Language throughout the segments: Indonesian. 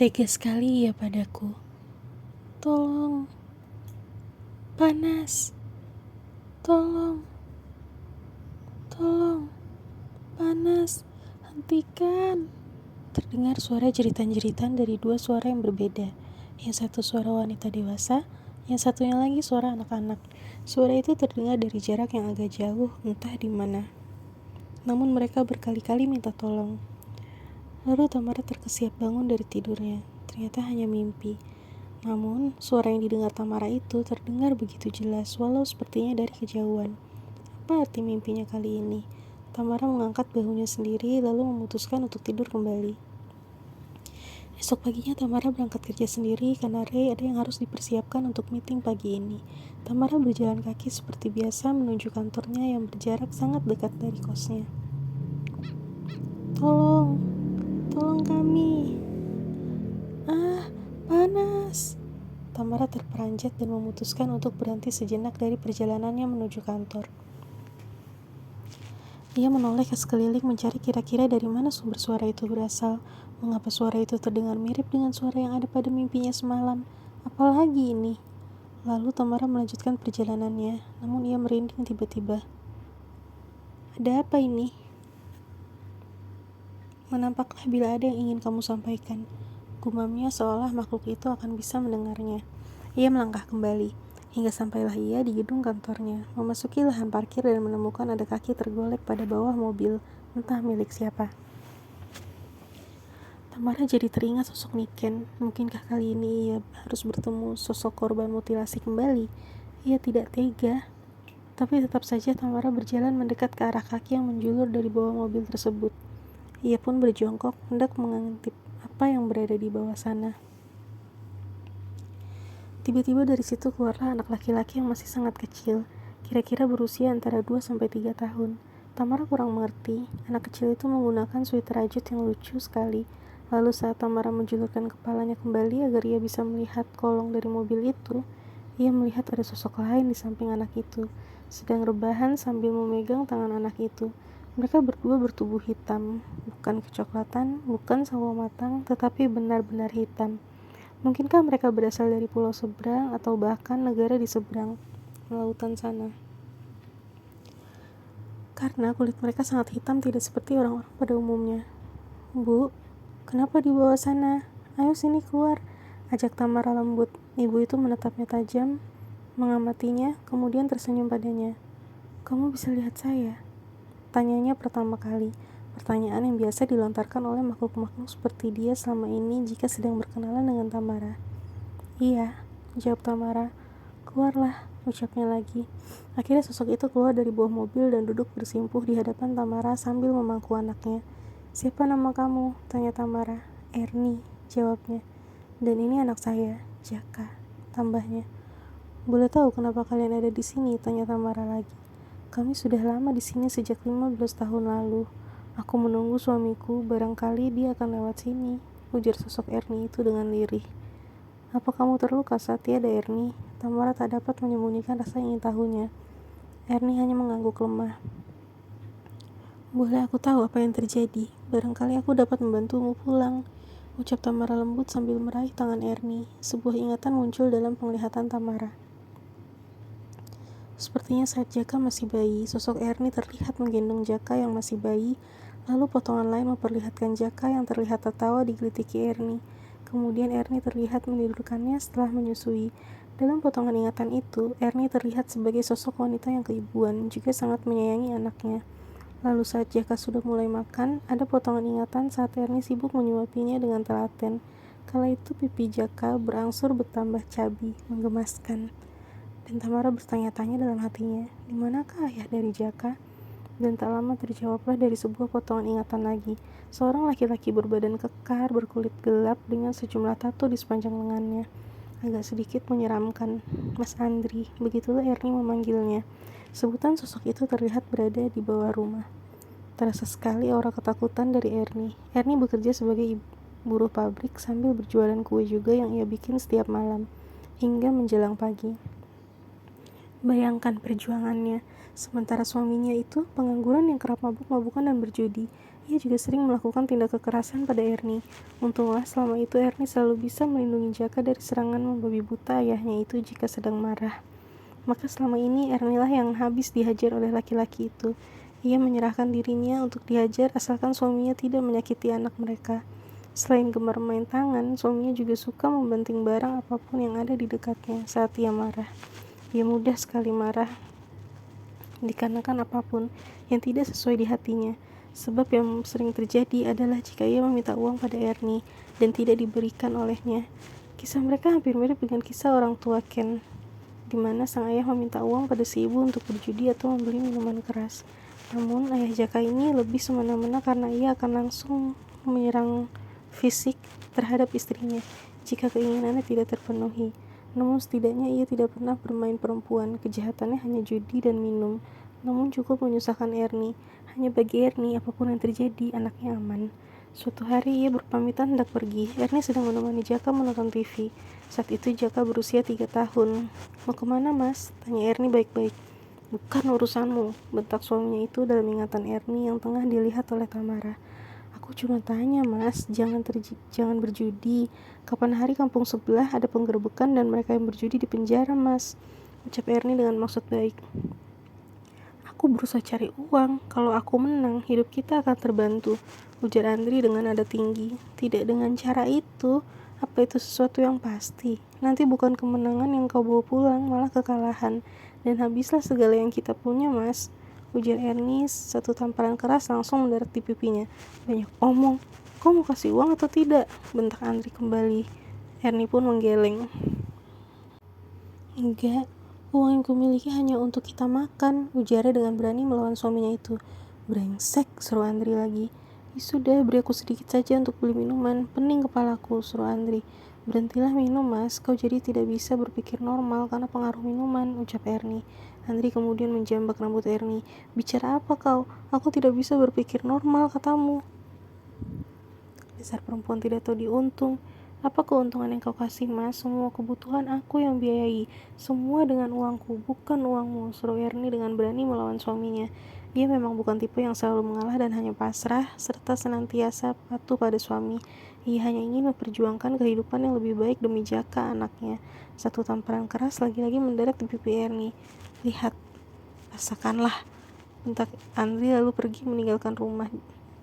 Tega sekali ia padaku. Tolong, panas. Tolong, tolong, panas. Hentikan. Terdengar suara jeritan-jeritan dari dua suara yang berbeda. Yang satu suara wanita dewasa, yang satunya lagi suara anak-anak. Suara itu terdengar dari jarak yang agak jauh, entah di mana. Namun mereka berkali-kali minta tolong. Lalu Tamara terkesiap bangun dari tidurnya. Ternyata hanya mimpi. Namun, suara yang didengar Tamara itu terdengar begitu jelas, walau sepertinya dari kejauhan. Apa arti mimpinya kali ini? Tamara mengangkat bahunya sendiri, lalu memutuskan untuk tidur kembali. Esok paginya Tamara berangkat kerja sendiri karena Ray ada yang harus dipersiapkan untuk meeting pagi ini. Tamara berjalan kaki seperti biasa menuju kantornya yang berjarak sangat dekat dari kosnya. Tolong, tolong kami. Panas. Tamara terperanjat dan memutuskan untuk berhenti sejenak dari perjalanannya menuju kantor. Ia menoleh ke sekeliling mencari kira-kira dari mana sumber suara itu berasal. Mengapa suara itu terdengar mirip dengan suara yang ada pada mimpinya semalam? Apalagi ini? Lalu Tamara melanjutkan perjalanannya, namun ia merinding tiba-tiba. Ada apa ini? Menampaklah bila ada yang ingin kamu sampaikan. Gumamnya seolah makhluk itu akan bisa mendengarnya. Ia melangkah kembali, hingga sampailah ia di gedung kantornya, memasuki lahan parkir dan menemukan ada kaki tergolek pada bawah mobil, entah milik siapa. Tamara jadi teringat sosok Niken. Mungkinkah kali ini ia harus bertemu sosok korban mutilasi kembali? Ia tidak tega. Tapi tetap saja Tamara berjalan mendekat ke arah kaki yang menjulur dari bawah mobil tersebut. Ia pun berjongkok, hendak mengintip apa yang berada di bawah sana. Tiba-tiba dari situ keluarlah anak laki-laki yang masih sangat kecil, kira-kira berusia antara 2-3 tahun. Tamara kurang mengerti, anak kecil itu menggunakan sweater rajut yang lucu sekali. Lalu saat Tamara menjulurkan kepalanya kembali agar ia bisa melihat kolong dari mobil itu, ia melihat ada sosok lain di samping anak itu, sedang rebahan sambil memegang tangan anak itu. Mereka berdua bertubuh hitam, bukan kecoklatan, bukan sawo matang, tetapi benar-benar hitam. Mungkinkah mereka berasal dari pulau seberang atau bahkan negara di seberang lautan sana? Karena kulit mereka sangat hitam, tidak seperti orang-orang pada umumnya. Bu, kenapa di bawah sana? Ayo sini keluar, ajak Tamara lembut. Ibu itu menatapnya tajam, mengamatinya, kemudian tersenyum padanya. Kamu bisa lihat saya? Tanyanya pertama kali. Pertanyaan yang biasa dilontarkan oleh makhluk-makhluk seperti dia selama ini jika sedang berkenalan dengan Tamara. Iya, jawab Tamara. Keluarlah, ucapnya lagi. Akhirnya sosok itu keluar dari bawah mobil dan duduk bersimpuh di hadapan Tamara sambil memangku anaknya. Siapa nama kamu? Tanya Tamara. Ernie, jawabnya. Dan ini anak saya, Jaka, tambahnya. Boleh tahu kenapa kalian ada di sini? Tanya Tamara lagi. Kami sudah lama di sini sejak 15 tahun lalu. Aku menunggu suamiku, barangkali dia akan lewat sini, ujar sosok Ernie itu dengan lirih. Apa kamu terluka saat tiada Ernie? Tamara tak dapat menyembunyikan rasa ingin tahunya. Ernie hanya mengangguk lemah. Boleh aku tahu apa yang terjadi? Barangkali aku dapat membantumu pulang, ucap Tamara lembut sambil meraih tangan Ernie. Sebuah ingatan muncul dalam penglihatan Tamara. Sepertinya saat Jaka masih bayi, sosok Ernie terlihat menggendong Jaka yang masih bayi, lalu potongan lain memperlihatkan Jaka yang terlihat tertawa digelitiki Ernie. Kemudian Ernie terlihat menidurkannya setelah menyusui. Dalam potongan ingatan itu, Ernie terlihat sebagai sosok wanita yang keibuan, juga sangat menyayangi anaknya. Lalu saat Jaka sudah mulai makan, ada potongan ingatan saat Ernie sibuk menyuapinya dengan telaten. Kala itu pipi Jaka berangsur bertambah cabi, menggemaskan. Dan Tamara bertanya-tanya dalam hatinya, di manakah ayah dari Jaka? Dan tak lama terjawablah dari sebuah potongan ingatan lagi. Seorang laki-laki berbadan kekar, berkulit gelap dengan sejumlah tato di sepanjang lengannya. Agak sedikit menyeramkan. Mas Andri, begitulah Ernie memanggilnya. Sebutan sosok itu terlihat berada di bawah rumah. Terasa sekali aura ketakutan dari Ernie. Ernie bekerja sebagai buruh pabrik sambil berjualan kue juga yang ia bikin setiap malam, hingga menjelang pagi. Bayangkan perjuangannya, sementara suaminya itu pengangguran yang kerap mabuk-mabukan dan berjudi. Ia juga sering melakukan tindak kekerasan pada Ernie. Untunglah selama itu Ernie selalu bisa melindungi Jaka dari serangan membabi buta ayahnya itu jika sedang marah. Maka selama ini Ernie lah yang habis dihajar oleh laki-laki itu. Ia menyerahkan dirinya untuk dihajar asalkan suaminya tidak menyakiti anak mereka. Selain gemar main tangan, suaminya juga suka membanting barang apapun yang ada di dekatnya saat ia marah. Ia mudah sekali marah dikarenakan apapun yang tidak sesuai di hatinya. Sebab yang sering terjadi adalah jika ia meminta uang pada Ernie dan tidak diberikan olehnya. Kisah mereka hampir mirip dengan kisah orang tua Ken, di mana sang ayah meminta uang pada si ibu untuk berjudi atau membeli minuman keras. Namun ayah Jaka ini lebih semena-mena karena ia akan langsung menyerang fisik terhadap istrinya jika keinginannya tidak terpenuhi. Namun setidaknya ia tidak pernah bermain perempuan. Kejahatannya hanya judi dan minum, namun cukup menyusahkan Ernie. Hanya bagi Ernie, apapun yang terjadi, anaknya aman. Suatu hari ia berpamitan hendak pergi. Ernie sedang menemani Jaka menonton TV. Saat itu Jaka berusia 3 tahun. "Mau kemana, Mas?" tanya Ernie baik-baik. "Bukan urusanmu," bentak suaminya itu dalam ingatan Ernie yang tengah dilihat oleh Tamara. "Aku cuma tanya, Mas, jangan berjudi. Kapan hari kampung sebelah ada penggerbekan dan mereka yang berjudi di penjara, Mas," ucap Ernie dengan maksud baik. "Aku berusaha cari uang. Kalau aku menang, hidup kita akan terbantu," ujar Andri dengan nada tinggi. "Tidak dengan cara itu. Apa itu sesuatu yang pasti? Nanti bukan kemenangan yang kau bawa pulang, malah kekalahan. Dan habislah segala yang kita punya, Mas," ujar Ernie. Satu tamparan keras langsung mendarat di pipinya. "Banyak omong. Kau mau kasih uang atau tidak?" bentak Andri kembali. Ernie pun menggeleng. "Enggak. Uang yang kumiliki hanya untuk kita makan," ujarnya dengan berani melawan suaminya itu. "Brengsek," seru Andri lagi. Sudah, beri aku sedikit saja untuk beli minuman. Pening kepalaku," suruh Andri. "Berhentilah minum, Mas. Kau jadi tidak bisa berpikir normal karena pengaruh minuman," ucap Ernie. Andri kemudian menjambak rambut Ernie. "Bicara apa kau? Aku tidak bisa berpikir normal, katamu. Dasar perempuan tidak tahu diuntung. Apa keuntungan yang kau kasih, Mas? Semua kebutuhan aku yang biayai. Semua dengan uangku, bukan uangmu," suruh Ernie dengan berani melawan suaminya. Ia memang bukan tipe yang selalu mengalah dan hanya pasrah, serta senantiasa patuh pada suami. Ia hanya ingin memperjuangkan kehidupan yang lebih baik demi Jaka, anaknya. Satu tamparan keras lagi-lagi mendarat di pipi Ernie. "Lihat, rasakanlah," bentak Andri lalu pergi meninggalkan rumah.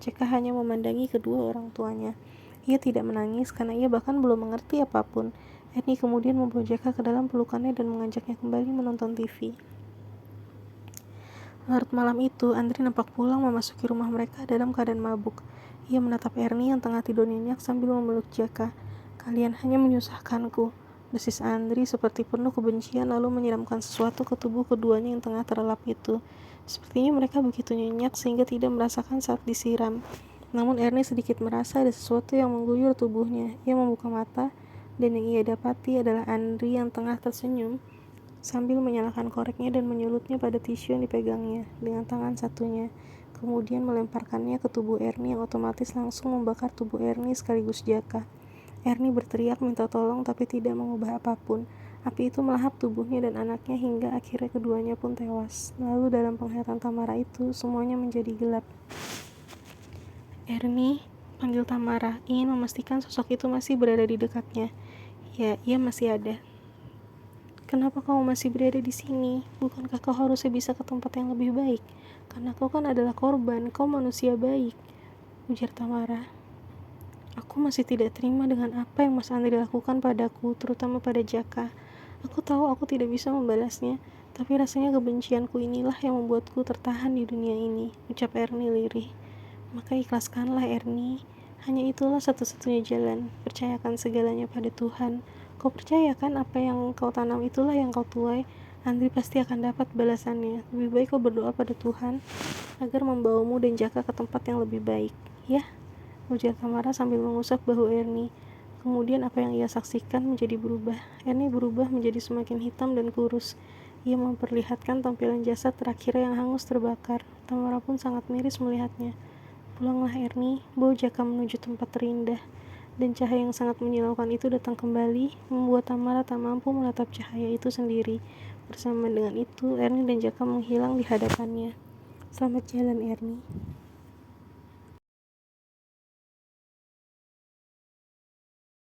Jaka hanya memandangi kedua orang tuanya. Ia tidak menangis karena ia bahkan belum mengerti apapun. Ernie kemudian membawa Jaka ke dalam pelukannya dan mengajaknya kembali menonton TV. Larut malam itu, Andri nampak pulang memasuki rumah mereka dalam keadaan mabuk. Ia menatap Ernie yang tengah tidur nyenyak sambil memeluk Jaka. "Kalian hanya menyusahkanku," desis Andri seperti penuh kebencian lalu menyiramkan sesuatu ke tubuh keduanya yang tengah terlelap itu. Sepertinya mereka begitu nyenyak sehingga tidak merasakan saat disiram. Namun Ernie sedikit merasa ada sesuatu yang mengguyur tubuhnya. Ia membuka mata, dan yang ia dapati adalah Andri yang tengah tersenyum sambil menyalakan koreknya dan menyulutnya pada tisu yang dipegangnya dengan tangan satunya. Kemudian melemparkannya ke tubuh Ernie yang otomatis langsung membakar tubuh Ernie sekaligus Jaka. Ernie berteriak minta tolong tapi tidak mengubah apapun. Api itu melahap tubuhnya dan anaknya hingga akhirnya keduanya pun tewas. Lalu dalam penglihatan Tamara itu, semuanya menjadi gelap. "Ernie," panggil Tamara, ingin memastikan sosok itu masih berada di dekatnya. "Ya, ia masih ada." "Kenapa kamu masih berada di sini? Bukankah kau harusnya bisa ke tempat yang lebih baik? Karena kau kan adalah korban, kau manusia baik," ujar Tamara. "Aku masih tidak terima dengan apa yang Mas Andri lakukan padaku, terutama pada Jaka. Aku tahu aku tidak bisa membalasnya, tapi rasanya kebencianku inilah yang membuatku tertahan di dunia ini," ucap Ernie lirih. "Maka ikhlaskanlah, Ernie. Hanya itulah satu-satunya jalan. Percayakan segalanya pada Tuhan. Kau percayakan apa yang kau tanam itulah yang kau tuai. Andri pasti akan dapat balasannya. Lebih baik kau berdoa pada Tuhan agar membawamu dan Jaka ke tempat yang lebih baik, ya," ujar Tamara sambil mengusap bahu Ernie. Kemudian apa yang ia saksikan menjadi berubah. Ernie berubah menjadi semakin hitam dan kurus. Ia memperlihatkan tampilan jasad terakhir yang hangus terbakar. Tamara pun sangat miris melihatnya. "Pulanglah, Ernie, bawa Jaka menuju tempat terindah." Dan cahaya yang sangat menyilaukan itu datang kembali, membuat Tamara tak mampu menatap cahaya itu sendiri. Bersama dengan itu, Ernie dan Jaka menghilang di hadapannya. "Selamat jalan, Ernie."